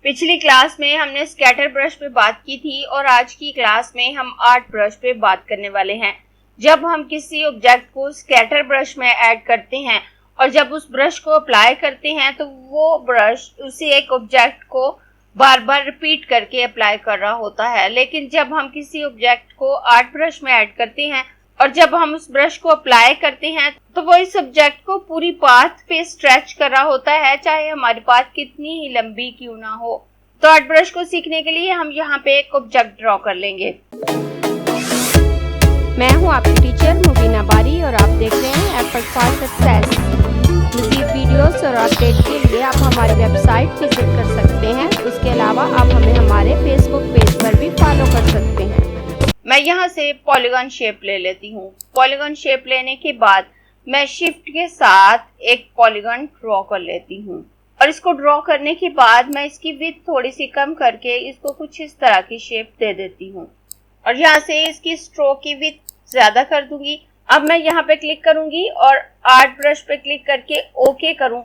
पिछली क्लास में हमने स्कैटर ब्रश पे बात की थी और आज की क्लास में हम आर्ट ब्रश पे बात करने वाले हैं। जब हम किसी ऑब्जेक्ट को स्कैटर ब्रश में ऐड करते हैं और जब उस ब्रश को अप्लाई करते हैं तो वो ब्रश उसी एक ऑब्जेक्ट को बार बार रिपीट करके अप्लाई कर रहा होता है। लेकिन जब हम किसी ऑब्जेक्ट को आर्ट ब्रश में ऐड करते हैं और जब हम उस ब्रश को अप्लाई करते हैं तो वो इस ऑब्जेक्ट को पूरी पाथ पे स्ट्रेच कर रहा होता है, चाहे हमारी पाथ कितनी ही लंबी क्यों ना हो। तो आर्ट ब्रश को सीखने के लिए हम यहाँ पे एक ऑब्जेक्ट ड्रॉ कर लेंगे। मैं हूँ आपकी टीचर मुबीना बारी और आप देख रहे हैं एफर्ट फॉर सक्सेस। मज़ीद वीडियोस और अपडेट के लिए आप हमारी वेबसाइट विजिट कर सकते हैं। उसके अलावा आप हमें हमारे फेसबुक पेज पर भी फॉलो कर सकते हैं। मैं यहाँ से पॉलीगॉन शेप ले लेती हूँ। पॉलीगॉन शेप लेने के बाद मैं शिफ्ट के साथ एक पॉलीगॉन ड्रॉ कर लेती हूँ और इसको ड्रॉ करने के बाद मैं इसकी विड्थ थोड़ी सी कम करके इसको कुछ इस तरह की शेप दे देती हूँ और यहाँ से इसकी स्ट्रोक की विड्थ ज्यादा कर दूंगी। अब मैं यहाँ पे क्लिक करूंगी और आर्ट ब्रश पे क्लिक करके ओके करूँ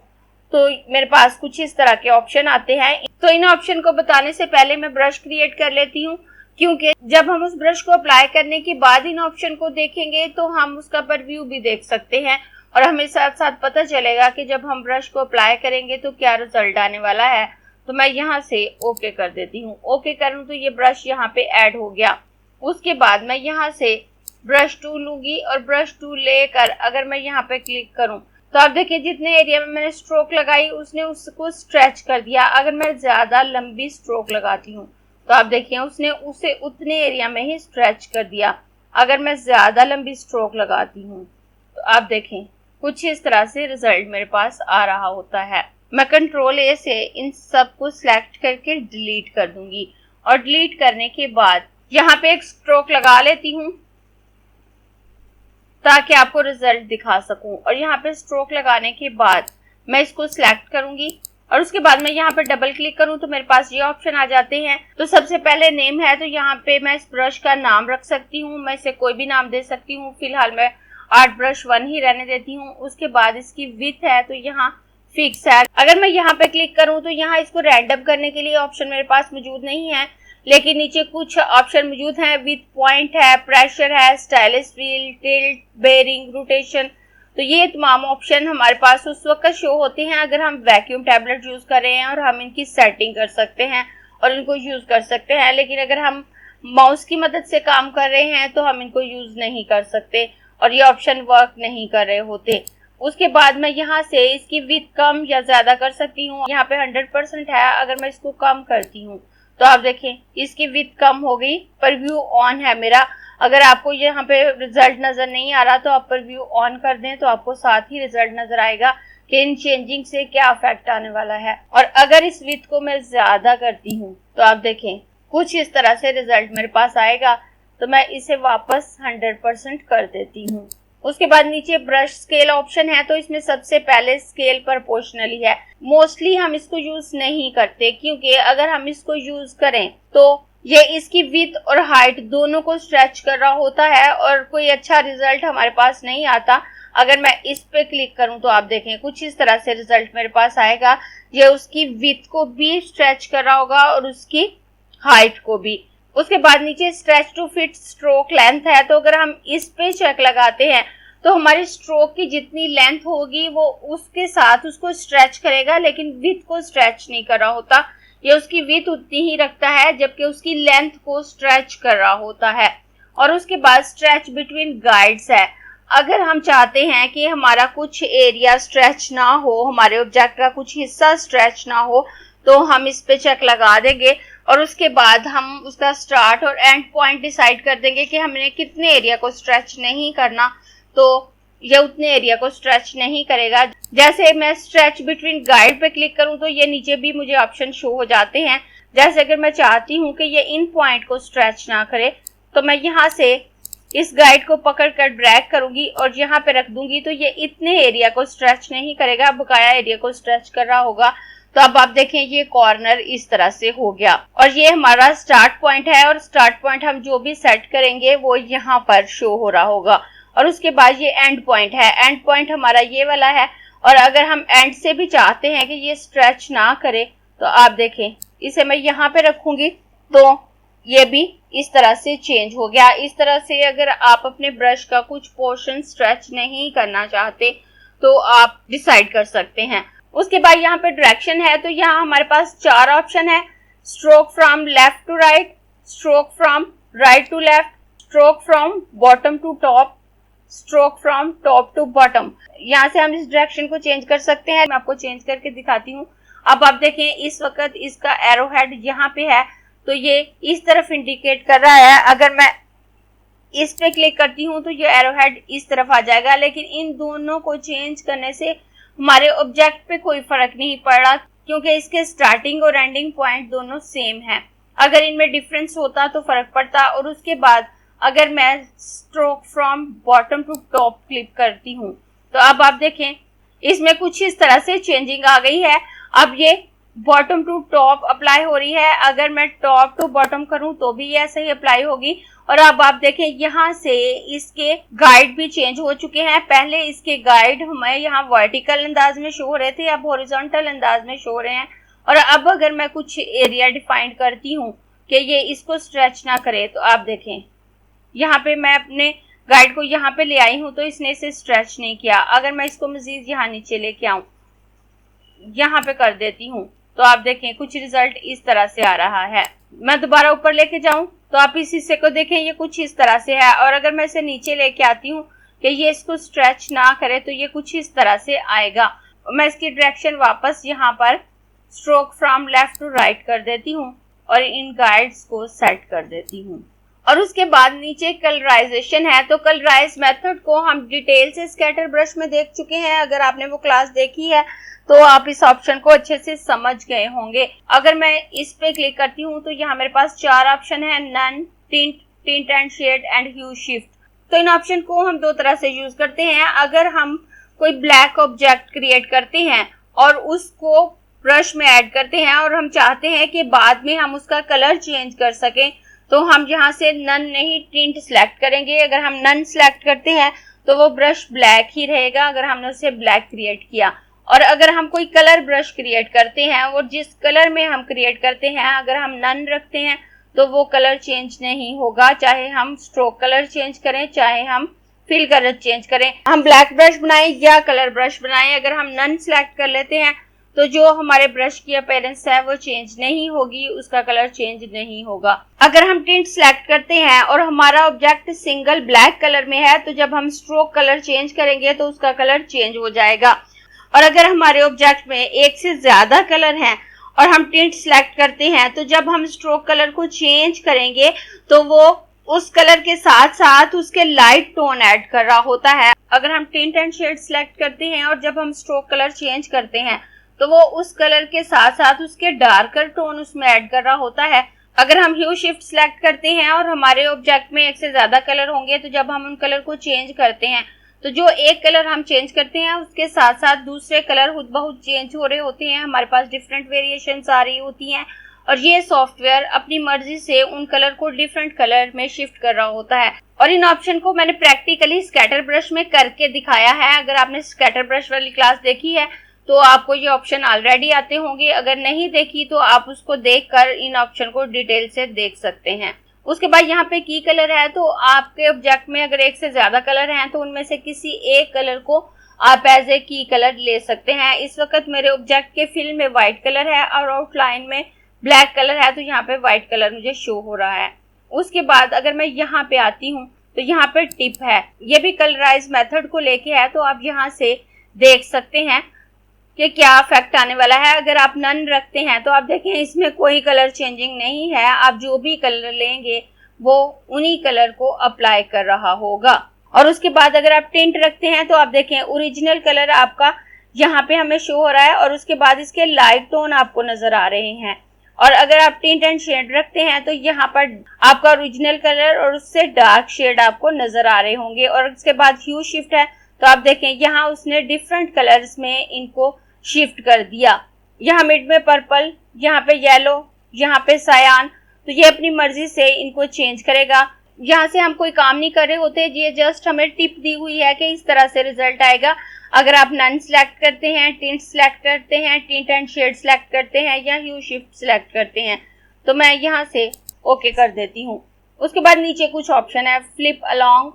तो मेरे पास कुछ इस तरह के ऑप्शन आते हैं। तो इन ऑप्शन को बताने से पहले मैं ब्रश क्रिएट कर लेती हूँ, क्योंकि जब हम उस ब्रश को अप्लाई करने के बाद इन ऑप्शन को देखेंगे तो हम उसका परव्यू भी देख सकते हैं और हमें साथ साथ पता चलेगा कि जब हम ब्रश को अप्लाई करेंगे तो क्या रिजल्ट आने वाला है। तो मैं यहाँ से ओके कर देती हूँ। ओके करूँ तो ये ब्रश यहाँ पे ऐड हो गया। उसके बाद मैं यहाँ से ब्रश टूल लूंगी और ब्रश टूल लेकर अगर मैं यहाँ पे क्लिक करूँ तो आप देखिए जितने एरिया में मैंने स्ट्रोक लगाई उसने उसको स्ट्रेच कर दिया। अगर मैं ज्यादा लंबी स्ट्रोक लगाती हूँ तो आप देखिए उसने उसे उतने एरिया में ही स्ट्रेच कर दिया। अगर मैं ज्यादा लंबी स्ट्रोक लगाती हूँ तो आप देखें कुछ इस तरह से रिजल्ट मेरे पास आ रहा होता है। मैं कंट्रोल ए से इन सब को सिलेक्ट करके डिलीट कर दूंगी और डिलीट करने के बाद यहाँ पे एक स्ट्रोक लगा लेती हूँ ताकि आपको रिजल्ट दिखा सकूं। और यहाँ पे स्ट्रोक लगाने के बाद मैं इसको सिलेक्ट करूंगी और उसके बाद मैं यहाँ पे डबल क्लिक करूं तो मेरे पास ये ऑप्शन आ जाते हैं। तो सबसे पहले नेम है, तो यहाँ पे मैं इस ब्रश का नाम रख सकती हूँ, मैं इसे कोई भी नाम दे सकती हूँ। फिलहाल मैं आर्ट ब्रश 1 ही रहने देती हूँ। उसके बाद इसकी विड्थ है तो यहाँ फिक्स है। अगर मैं यहाँ पे क्लिक करूँ तो यहाँ इसको रैंडम करने के लिए ऑप्शन मेरे पास मौजूद नहीं है, लेकिन नीचे कुछ ऑप्शन मौजूद हैं। विथ पॉइंट है, प्रेशर है, stylish wheel, tilt, bearing, rotation. तो ये तमाम ऑप्शन हमारे पास उस वक्त शो होते हैं अगर हम वैक्यूम टैबलेट यूज कर रहे हैं और हम इनकी सेटिंग कर सकते हैं और इनको यूज कर सकते हैं। लेकिन अगर हम माउस की मदद से काम कर रहे हैं तो हम इनको यूज नहीं कर सकते और ये ऑप्शन वर्क नहीं कर रहे होते। उसके बाद मैं यहाँ से इसकी विड्थ कम या ज्यादा कर सकती हूँ। यहाँ पे 100% है, अगर मैं इसको कम करती हूँ तो आप देखें इसकी विड्थ कम हो गई। परव्यू ऑन है मेरा। अगर आपको यहाँ पे रिजल्ट नजर नहीं आ रहा तो आप परव्यू ऑन कर दें तो आपको साथ ही रिजल्ट नजर आएगा कि इन चेंजिंग से क्या इफेक्ट आने वाला है। और अगर इस विड्थ को मैं ज्यादा करती हूँ तो आप देखें कुछ इस तरह से रिजल्ट मेरे पास आएगा। तो मैं इसे वापस 100% कर देती हूँ। उसके बाद नीचे ब्रश स्केल ऑप्शन है, तो इसमें सबसे पहले स्केल प्रोपोर्शनली है। मोस्टली हम इसको यूज नहीं करते क्योंकि अगर हम इसको यूज करें तो ये इसकी विड्थ और हाइट दोनों को स्ट्रेच कर रहा होता है और कोई अच्छा रिजल्ट हमारे पास नहीं आता। अगर मैं इस पे क्लिक करूं तो आप देखें कुछ इस तरह से रिजल्ट मेरे पास आएगा। ये उसकी विड्थ को भी स्ट्रेच कर रहा होगा और उसकी हाइट को भी। उसके बाद नीचे stretch to fit stroke length है, तो अगर हम इस पे चेक लगाते हैं तो हमारी स्ट्रोक की जितनी लेंथ होगी वो उसके साथ उसको स्ट्रेच करेगा, लेकिन विड्थ को स्ट्रेच नहीं कर रहा होता। ये उसकी विड्थ उतनी ही रखता है जबकि उसकी लेंथ को स्ट्रेच कर रहा होता है। और उसके बाद स्ट्रेच बिटवीन गाइड्स है। अगर हम चाहते हैं कि हमारा कुछ एरिया स्ट्रेच ना हो, हमारे ऑब्जेक्ट का कुछ हिस्सा स्ट्रेच ना हो, तो हम इस पे चेक लगा देंगे और उसके बाद हम उसका स्टार्ट और एंड पॉइंट डिसाइड कर देंगे कि हमने कितने एरिया को स्ट्रेच नहीं करना, तो ये उतने एरिया को स्ट्रेच नहीं करेगा। जैसे मैं स्ट्रेच बिटवीन गाइड पे क्लिक करूं तो ये नीचे भी मुझे ऑप्शन शो हो जाते हैं। जैसे अगर मैं चाहती हूं कि ये इन पॉइंट को स्ट्रेच ना करे तो मैं यहाँ से इस गाइड को पकड़ कर ड्रैग करूंगी और यहाँ पे रख दूंगी तो ये इतने एरिया को स्ट्रेच नहीं करेगा, बकाया एरिया को स्ट्रेच कर रहा होगा। तो अब आप देखें ये कॉर्नर इस तरह से हो गया और ये हमारा स्टार्ट पॉइंट है और स्टार्ट पॉइंट हम जो भी सेट करेंगे वो यहाँ पर शो हो रहा होगा। और उसके बाद ये एंड पॉइंट है। एंड पॉइंट हमारा ये वाला है और अगर हम एंड से भी चाहते हैं कि ये स्ट्रेच ना करे तो आप देखें इसे मैं यहाँ पे रखूंगी तो ये भी इस तरह से चेंज हो गया। इस तरह से अगर आप अपने ब्रश का कुछ पोर्शन स्ट्रेच नहीं करना चाहते तो आप डिसाइड कर सकते हैं। उसके बाद यहाँ पे डायरेक्शन है, तो यहाँ हमारे पास 4 ऑप्शन है। Stroke from left to right, stroke from right to left, stroke from bottom to top, stroke from top to bottom. यहाँ से हम इस डायरेक्शन को चेंज कर सकते हैं। मैं आपको चेंज करके दिखाती हूँ। अब आप देखें इस वक्त इसका एरो हेड यहाँ पे है तो ये इस तरफ इंडिकेट कर रहा है। अगर मैं इस पे क्लिक करती हूँ तो ये एरो हेड इस तरफ आ जाएगा, लेकिन इन दोनों को चेंज करने से हमारे ऑब्जेक्ट पे कोई फर्क नहीं पड़ रहा क्योंकि इसके स्टार्टिंग और एंडिंग पॉइंट दोनों सेम है। अगर इनमें डिफरेंस होता तो फर्क पड़ता। और उसके बाद अगर मैं stroke from bottom to top click करती हूँ तो अब आप देखें इसमें कुछ इस तरह से चेंजिंग आ गई है। अब ये बॉटम टू टॉप अप्लाई हो रही है। अगर मैं टॉप टू बॉटम करूं तो भी ये ऐसे ही अप्लाई होगी। और अब आप देखें यहाँ से इसके गाइड भी चेंज हो चुके हैं। पहले इसके गाइड हमें यहाँ वर्टिकल अंदाज में शो हो रहे थे, अब हॉरिजॉन्टल अंदाज में शो हो रहे हैं। और अब अगर मैं कुछ एरिया डिफाइन करती हूँ कि ये इसको स्ट्रेच ना करे तो आप देखें यहाँ पे मैं अपने गाइड को यहाँ पे ले आई हूँ तो इसने इसे स्ट्रेच नहीं किया। अगर मैं इसको मजीद यहाँ नीचे लेके आऊं, यहाँ पे कर देती हूँ तो आप देखें कुछ रिजल्ट इस तरह से आ रहा है। मैं दोबारा ऊपर लेके जाऊं तो आप इस हिस्से को देखें ये कुछ इस तरह से है। और अगर मैं इसे नीचे लेके आती हूँ कि ये इसको स्ट्रेच ना करे तो ये कुछ इस तरह से आएगा। मैं इसकी डायरेक्शन वापस यहाँ पर stroke from left to right कर देती हूँ और इन गाइड्स को सेट कर देती हूँ। और उसके बाद नीचे कलराइजेशन है, तो कलराइज मेथड को हम डिटेल से स्कैटर ब्रश में देख चुके हैं। अगर आपने वो क्लास देखी है तो आप इस ऑप्शन को अच्छे से समझ गए होंगे। अगर मैं इस पे क्लिक करती हूँ तो यहाँ मेरे पास 4 ऑप्शन है, none, tint, tint and shade and hue shift. तो इन ऑप्शन को हम 2 तरह से यूज करते हैं। अगर हम कोई ब्लैक ऑब्जेक्ट क्रिएट करते हैं और उसको ब्रश में ऐड करते हैं और हम चाहते हैं कि बाद में हम उसका कलर चेंज कर सकें तो हम यहाँ से नन नहीं टिंट सिलेक्ट करेंगे। अगर हम नन सिलेक्ट करते हैं तो वो ब्रश ब्लैक ही रहेगा अगर हमने उसे ब्लैक क्रिएट किया। और अगर हम कोई कलर ब्रश क्रिएट करते हैं और जिस कलर में हम क्रिएट करते हैं अगर हम नन रखते हैं तो वो कलर चेंज नहीं होगा, चाहे हम स्ट्रोक कलर चेंज करें चाहे हम फिल कलर चेंज करें। हम ब्लैक ब्रश बनाएं या कलर ब्रश बनाएं, अगर हम नन सिलेक्ट कर लेते हैं तो जो हमारे ब्रश की अपीयरेंस है वो चेंज नहीं होगी, उसका कलर चेंज नहीं होगा। अगर हम टिंट सिलेक्ट करते हैं और हमारा ऑब्जेक्ट सिंगल ब्लैक कलर में है तो जब हम स्ट्रोक कलर चेंज करेंगे तो उसका कलर चेंज हो जाएगा। और अगर हमारे ऑब्जेक्ट में एक से ज्यादा कलर हैं और हम टिंट सिलेक्ट करते हैं तो जब हम स्ट्रोक कलर को चेंज करेंगे तो वो उस कलर के साथ साथ उसके लाइट टोन ऐड कर रहा होता है। अगर हम टिंट एंड शेड सिलेक्ट करते हैं और जब हम स्ट्रोक कलर चेंज करते हैं तो वो उस कलर के साथ साथ उसके डार्कर टोन उसमें ऐड कर रहा होता है। अगर हम ह्यू शिफ्ट सिलेक्ट करते हैं और हमारे ऑब्जेक्ट में एक से ज्यादा कलर होंगे तो जब हम उन कलर को चेंज करते हैं तो जो एक कलर हम चेंज करते हैं उसके साथ साथ दूसरे कलर खुद बहुत चेंज हो रहे होते हैं, हमारे पास डिफरेंट वेरिएशंस आ रही होती हैं और ये सॉफ्टवेयर अपनी मर्जी से उन कलर को डिफरेंट कलर में शिफ्ट कर रहा होता है। और इन ऑप्शन को मैंने प्रैक्टिकली स्कैटर ब्रश में करके दिखाया है। अगर आपने स्कैटर ब्रश वाली क्लास देखी है तो आपको ये ऑप्शन ऑलरेडी आते होंगे, अगर नहीं देखी तो आप उसको देखकर इन ऑप्शन को डिटेल से देख सकते हैं। उसके बाद यहाँ पे की कलर है, तो आपके ऑब्जेक्ट में अगर एक से ज्यादा कलर हैं तो उनमें से किसी एक कलर को आप एज ए की कलर ले सकते हैं। इस वक्त मेरे ऑब्जेक्ट के फिल में व्हाइट कलर है और आउटलाइन में ब्लैक कलर है तो यहाँ पे व्हाइट कलर मुझे शो हो रहा है। उसके बाद अगर मैं यहाँ पे आती हूँ तो यहाँ पे टिप है, ये भी कलराइज मेथड को लेके है, तो आप यहाँ से देख सकते हैं कि क्या इफेक्ट आने वाला है। अगर आप नन रखते हैं तो आप देखें इसमें कोई कलर चेंजिंग नहीं है, आप जो भी कलर लेंगे वो उन्हीं कलर को अप्लाई कर रहा होगा। और उसके बाद अगर आप टिंट रखते हैं तो आप देखें ओरिजिनल कलर आपका यहाँ पे हमें शो हो रहा है और उसके बाद इसके लाइट टोन आपको नजर आ रहे हैं। और अगर आप टिंट एंड शेड रखते हैं तो यहाँ पर आपका ओरिजिनल कलर और उससे डार्क शेड आपको नजर आ रहे होंगे। और उसके बाद ह्यू शिफ्ट है तो आप देखें यहाँ उसने डिफरेंट कलर्स में इनको शिफ्ट कर दिया, यहाँ मिड में पर्पल, यहाँ पे येलो, यहाँ पे सायान, तो ये अपनी मर्जी से इनको चेंज करेगा। यहाँ से हम कोई काम नहीं कर रहे होते, ये जस्ट हमें टिप दी हुई है कि इस तरह से रिजल्ट आएगा। अगर आप नन सिलेक्ट करते हैं, टिंट सिलेक्ट करते हैं, टिंट एंड शेड सिलेक्ट करते हैं या ह्यू शिफ्ट सिलेक्ट करते हैं तो मैं यहाँ से ओके कर देती हूँ। उसके बाद नीचे कुछ ऑप्शन है, फ्लिप अलोंग,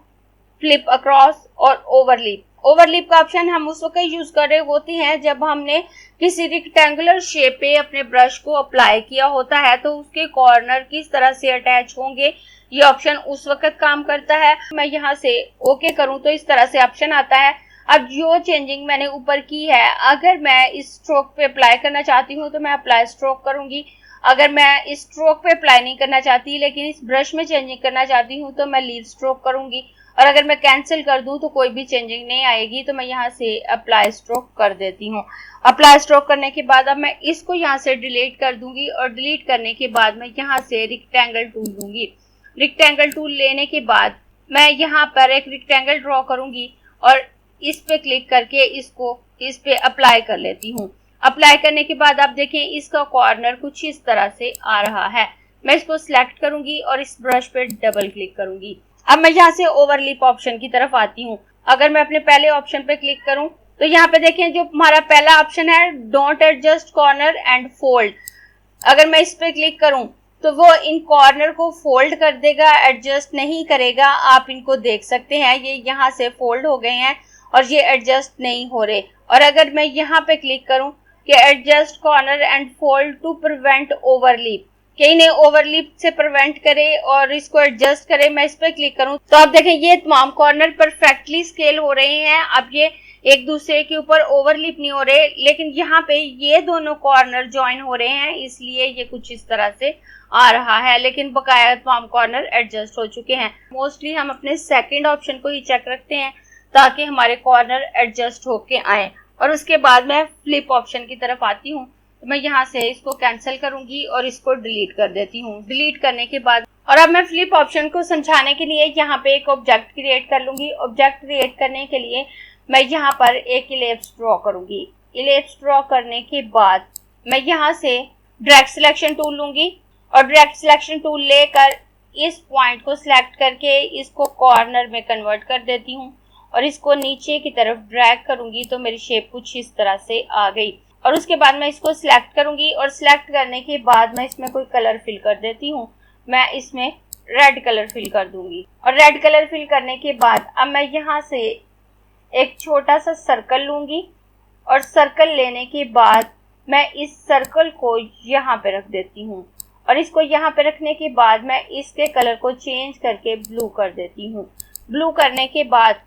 फ्लिप अक्रॉस और ओवरलिप। ओवरलिप का ऑप्शन हम उस वक्त यूज कर रहे होते हैं जब हमने किसी रेक्टेंगुलर शेप पे अपने ब्रश को अप्लाई किया होता है तो उसके कॉर्नर किस तरह से अटैच होंगे, ये ऑप्शन उस वक्त काम करता है। मैं यहाँ से ओके करूँ तो इस तरह से ऑप्शन आता है। अब जो चेंजिंग मैंने ऊपर की है, अगर मैं इस स्ट्रोक पे अप्लाई करना चाहती हूँ तो मैं अप्लाई स्ट्रोक करूंगी। अगर मैं इस स्ट्रोक पे अप्लाई नहीं करना चाहती लेकिन इस ब्रश में चेंजिंग करना चाहती हूँ तो मैं लीव स्ट्रोक करूंगी। और अगर मैं कैंसिल कर दूं तो कोई भी चेंजिंग नहीं आएगी, तो मैं यहाँ से अप्लाई स्ट्रोक कर देती हूँ। अप्लाई स्ट्रोक करने के बाद अब मैं इसको यहाँ से डिलीट कर दूंगी और डिलीट करने के बाद मैं यहाँ से रेक्टेंगल टूल लूंगी। रेक्टेंगल टूल लेने के बाद मैं यहाँ पर एक रेक्टेंगल ड्रॉ करूंगी और इस पे क्लिक करके इसको इस पे अप्लाई कर लेती हूँ। अप्लाई करने के बाद आप देखें इसका कॉर्नर कुछ इस तरह से आ रहा है। मैं इसको सिलेक्ट करूंगी और इस ब्रश पे डबल क्लिक करूंगी। अब मैं यहाँ से ओवरलिप ऑप्शन की तरफ आती हूँ। अगर मैं अपने पहले ऑप्शन पे क्लिक करूं तो यहाँ पे देखें जो हमारा पहला ऑप्शन है, don't adjust corner and fold. अगर मैं इस पे क्लिक करूं तो वो इन कॉर्नर को फोल्ड कर देगा, एडजस्ट नहीं करेगा। आप इनको देख सकते हैं, ये यहाँ से फोल्ड हो गए हैं और ये एडजस्ट नहीं हो रहे। और अगर मैं यहाँ पे क्लिक करूं कि adjust corner and fold to prevent overlap, कि इन्हें ओवरलिप से प्रिवेंट करे और इसको एडजस्ट करे, मैं इस पे क्लिक करूं तो आप देखें ये तमाम कॉर्नर परफेक्टली स्केल हो रहे हैं। अब ये एक दूसरे के ऊपर ओवरलिप नहीं हो रहे, लेकिन यहाँ पे ये दोनों कॉर्नर ज्वाइन हो रहे हैं, इसलिए ये कुछ इस तरह से आ रहा है। लेकिन बकाया तमाम कॉर्नर एडजस्ट हो चुके हैं। मोस्टली हम अपने सेकंड ऑप्शन को ही चेक रखते हैं ताकि हमारे कॉर्नर एडजस्ट होके आए। और उसके बाद मैं फ्लिप ऑप्शन की तरफ आती हूँ तो मैं यहाँ से इसको कैंसिल करूंगी और इसको डिलीट कर देती हूँ। डिलीट करने के बाद और अब मैं फ्लिप ऑप्शन को समझाने के लिए यहाँ पे एक ऑब्जेक्ट क्रिएट कर लूंगी। ऑब्जेक्ट क्रिएट करने के लिए मैं यहाँ पर एक इलिप्स ड्रॉ करूंगी। इलिप्स ड्रॉ करने के बाद मैं यहाँ से डायरेक्ट सिलेक्शन टूल लूंगी और डायरेक्ट सिलेक्शन टूल लेकर इस पॉइंट को सिलेक्ट करके इसको कॉर्नर में कन्वर्ट कर देती हूँ और इसको नीचे की तरफ ड्रैग करूंगी तो मेरी शेप कुछ इस तरह से आ गई। और उसके बाद मैं इसको सिलेक्ट करूंगी और सिलेक्ट करने के बाद मैं इसमें कोई कलर फिल कर देती हूँ। मैं इसमें रेड कलर फिल कर दूंगी और रेड कलर फिल करने के बाद अब मैं यहाँ से एक छोटा सा सर्कल लूंगी और सर्कल लेने के बाद मैं इस सर्कल को यहाँ पे रख देती हूँ और इसको यहाँ पे रखने के बाद मैं इसके कलर को चेंज करके ब्लू कर देती हूँ। ब्लू करने के बाद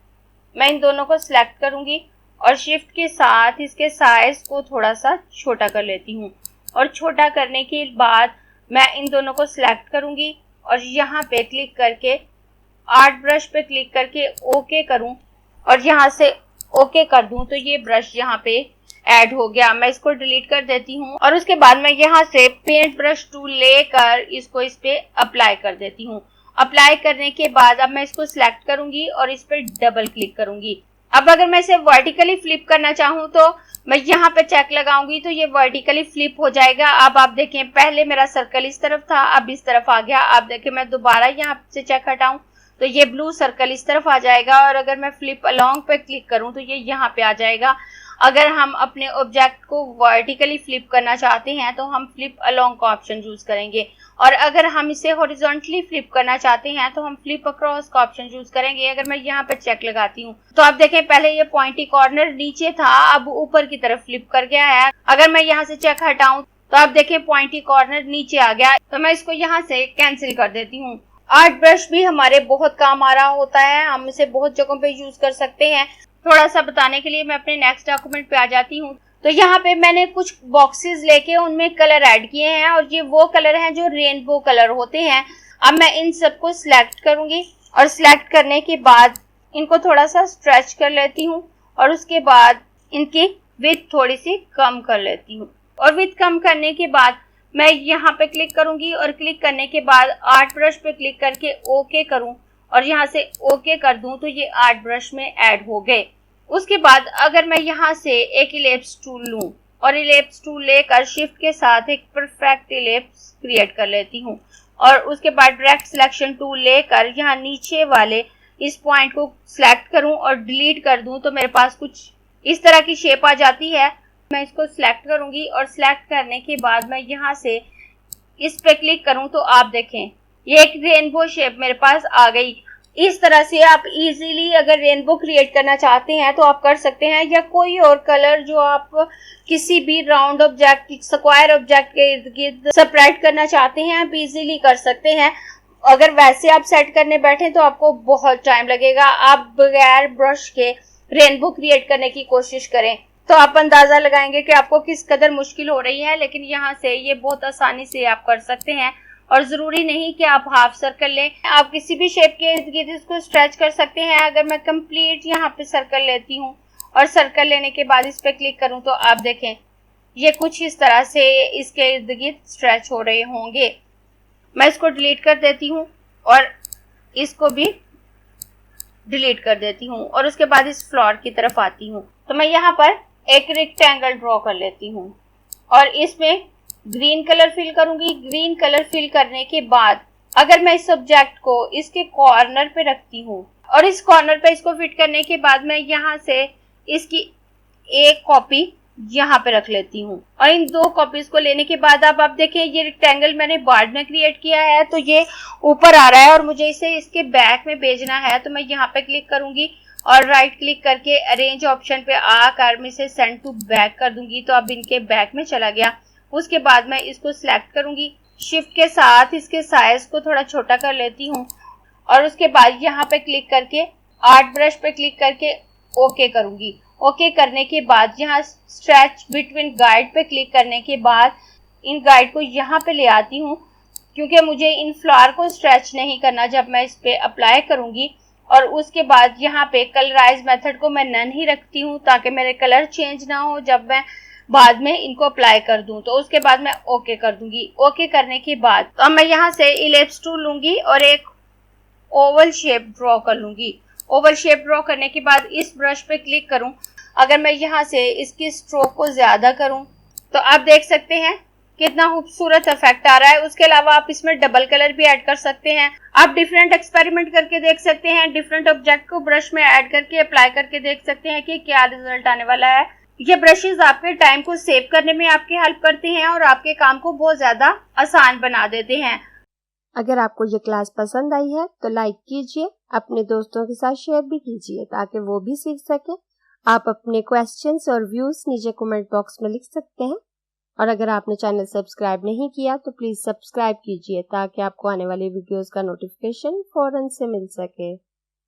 मैं इन दोनों को सिलेक्ट करूंगी और शिफ्ट के साथ इसके साइज को थोड़ा सा छोटा कर लेती हूँ और छोटा करने के बाद मैं इन दोनों को सिलेक्ट करूंगी और यहाँ पे क्लिक करके आर्ट ब्रश पे क्लिक करके ओके करूं और यहाँ से ओके कर दूं तो ये ब्रश यहाँ पे ऐड हो गया। मैं इसको डिलीट कर देती हूँ और उसके बाद मैं यहाँ से पेंट ब्रश टूल लेकर इसको इस पे अप्लाई कर देती हूँ। अप्लाई करने के बाद अब मैं इसको सिलेक्ट करूंगी और इस पर डबल क्लिक करूंगी। अब अगर मैं इसे वर्टिकली फ्लिप करना चाहूँ तो मैं यहाँ पे चेक लगाऊंगी तो ये वर्टिकली फ्लिप हो जाएगा। अब आप देखें पहले मेरा सर्कल इस तरफ था, अब इस तरफ आ गया। आप देखें मैं दोबारा यहाँ से चेक हटाऊं तो ये ब्लू सर्कल इस तरफ आ जाएगा और अगर मैं फ्लिप अलोंग पे क्लिक करूं तो ये यहाँ पे आ जाएगा। अगर हम अपने ऑब्जेक्ट को वर्टिकली फ्लिप करना चाहते हैं तो हम फ्लिप अलोंग का ऑप्शन यूज करेंगे और अगर हम इसे हॉरिजॉन्टली फ्लिप करना चाहते हैं तो हम फ्लिप अक्रॉस का ऑप्शन यूज करेंगे। अगर मैं यहाँ पे चेक लगाती हूँ तो आप देखें पहले ये पॉइंटी कॉर्नर नीचे था, अब ऊपर की तरफ फ्लिप कर गया है। अगर मैं यहाँ से चेक हटाऊं तो आप देखें पॉइंटी कॉर्नर नीचे आ गया, तो मैं इसको यहाँ से कैंसिल कर देती हूँ। आर्ट ब्रश भी हमारे बहुत काम आ रहा होता है, हम इसे बहुत जगहों पे यूज कर सकते हैं। थोड़ा सा बताने के लिए मैं अपने नेक्स्ट डॉक्यूमेंट पे आ जाती हूँ। तो यहाँ पे मैंने कुछ बॉक्सेस लेके उनमें कलर ऐड किए हैं और ये वो कलर हैं जो रेनबो कलर होते हैं। अब मैं इन सबको सिलेक्ट करूंगी और सिलेक्ट करने के बाद इनको थोड़ा सा स्ट्रेच कर लेती हूँ और उसके बाद इनकी विड्थ थोड़ी सी कम कर लेती हूँ और विड्थ कम करने के बाद मैं यहाँ पे क्लिक करूंगी और क्लिक करने के बाद आर्ट ब्रश पे क्लिक करके ओके करूं और यहाँ से ओके कर दूं तो ये आर्ट ब्रश में ऐड हो गए। उसके बाद अगर मैं यहाँ से एक इलिप्स टूल लूं और इलिप्स टूल लेकर शिफ्ट के साथ एक परफेक्ट इलिप्स क्रिएट कर लेती हूँ और उसके बाद डायरेक्ट सिलेक्शन टूल लेकर यहाँ नीचे वाले इस पॉइंट को सिलेक्ट करूं और डिलीट कर दूं तो मेरे पास कुछ इस तरह की शेप आ जाती है। मैं इसको सिलेक्ट करूंगी और सिलेक्ट करने के बाद मैं यहाँ से इस पे क्लिक करूं तो आप देखें ये एक रेनबो शेप मेरे पास आ गई। इस तरह से आप इजीली अगर रेनबो क्रिएट करना चाहते हैं तो आप कर सकते हैं, या कोई और कलर जो आप किसी भी राउंड ऑब्जेक्ट, स्क्वायर ऑब्जेक्ट के इर्द गिर्द स्प्रेड करना चाहते हैं आप इजीली कर सकते हैं। अगर वैसे आप सेट करने बैठे तो आपको बहुत टाइम लगेगा। आप बगैर ब्रश के रेनबो क्रिएट करने की कोशिश करें तो आप अंदाजा लगाएंगे कि आपको किस कदर मुश्किल हो रही है, लेकिन यहाँ से ये बहुत आसानी से आप कर सकते हैं। और जरूरी नहीं कि आप हाफ सर्कल लें, आप किसी भी शेप के इर्द गिर्द इसको स्ट्रेच कर सकते हैं। अगर मैं कंप्लीट यहाँ पे सर्कल लेती हूँ और सर्कल लेने के बाद इस पे क्लिक करूँ तो आप देखें ये कुछ इस तरह से इसके इर्द गिर्द स्ट्रेच हो रहे होंगे। मैं इसको डिलीट कर देती हूँ और इसको भी डिलीट कर देती हूँ और उसके बाद इस फ्लोर की तरफ आती हूँ। तो मैं यहाँ पर एक रेक्टेंगल ड्रॉ कर लेती हूँ और इसमें ग्रीन कलर फिल करूंगी। ग्रीन कलर फिल करने के बाद अगर मैं इस ऑब्जेक्ट को इसके कॉर्नर पे रखती हूँ और इस कॉर्नर पे इसको फिट करने के बाद मैं यहाँ से इसकी एक कॉपी यहाँ पे रख लेती हूँ और इन दो कॉपीज को लेने के बाद अब आप देखें ये रेक्टेंगल मैंने बार्ड में क्रिएट किया है तो ये ऊपर आ रहा है और मुझे इसे इसके बैक में भेजना है। तो मैं यहाँ पे क्लिक करूंगी और राइट क्लिक करके अरेंज ऑप्शन पे आकर मैं इसे सेंड टू बैक कर दूंगी तो अब इनके बैक में चला गया। उसके बाद मैं इसको सिलेक्ट करूंगी, शिफ्ट के साथ इसके साइज को थोड़ा छोटा कर लेती हूँ और उसके बाद यहाँ पे क्लिक करके आर्ट ब्रश पे क्लिक करके ओके करूंगी। ओके करने के बाद यहाँ स्ट्रेच बिटवीन गाइड पे क्लिक करने के बाद इन गाइड को यहाँ पे ले आती हूँ क्योंकि मुझे इन फ्लावर को स्ट्रेच नहीं करना जब मैं इस पे अप्लाई करूंगी। और उसके बाद यहाँ पे कलराइज मेथड को मैं नन ही रखती हूँ ताकि मेरे कलर चेंज ना हो जब मैं बाद में इनको अप्लाई कर दूं। तो उसके बाद मैं ओके कर दूंगी। ओके करने के बाद तो मैं यहाँ से इलिप्स टूल लूंगी और एक ओवल शेप ड्रॉ कर लूंगी। ओवल शेप ड्रॉ करने के बाद इस ब्रश पे क्लिक करूं, अगर मैं यहाँ से इसकी स्ट्रोक को ज्यादा करूं तो आप देख सकते हैं कितना खूबसूरत इफेक्ट आ रहा है। उसके अलावा आप इसमें डबल कलर भी ऐड कर सकते हैं। आप डिफरेंट एक्सपेरिमेंट करके देख सकते हैं, डिफरेंट ऑब्जेक्ट को ब्रश में ऐड करके अप्लाई करके देख सकते हैं कि क्या रिजल्ट आने वाला है। ये ब्रशेस आपके टाइम को सेव करने में आपकी हेल्प करते हैं और आपके काम को बहुत ज्यादा आसान बना देते हैं। अगर आपको ये क्लास पसंद आई है तो लाइक कीजिए, अपने दोस्तों के साथ शेयर भी कीजिए ताकि वो भी सीख सके। आप अपने क्वेश्चंस और व्यूज नीचे कमेंट बॉक्स में लिख सकते हैं और अगर आपने चैनल सब्सक्राइब नहीं किया तो प्लीज सब्सक्राइब कीजिए ताकि आपको आने वाली वीडियोस का नोटिफिकेशन फौरन से मिल सके।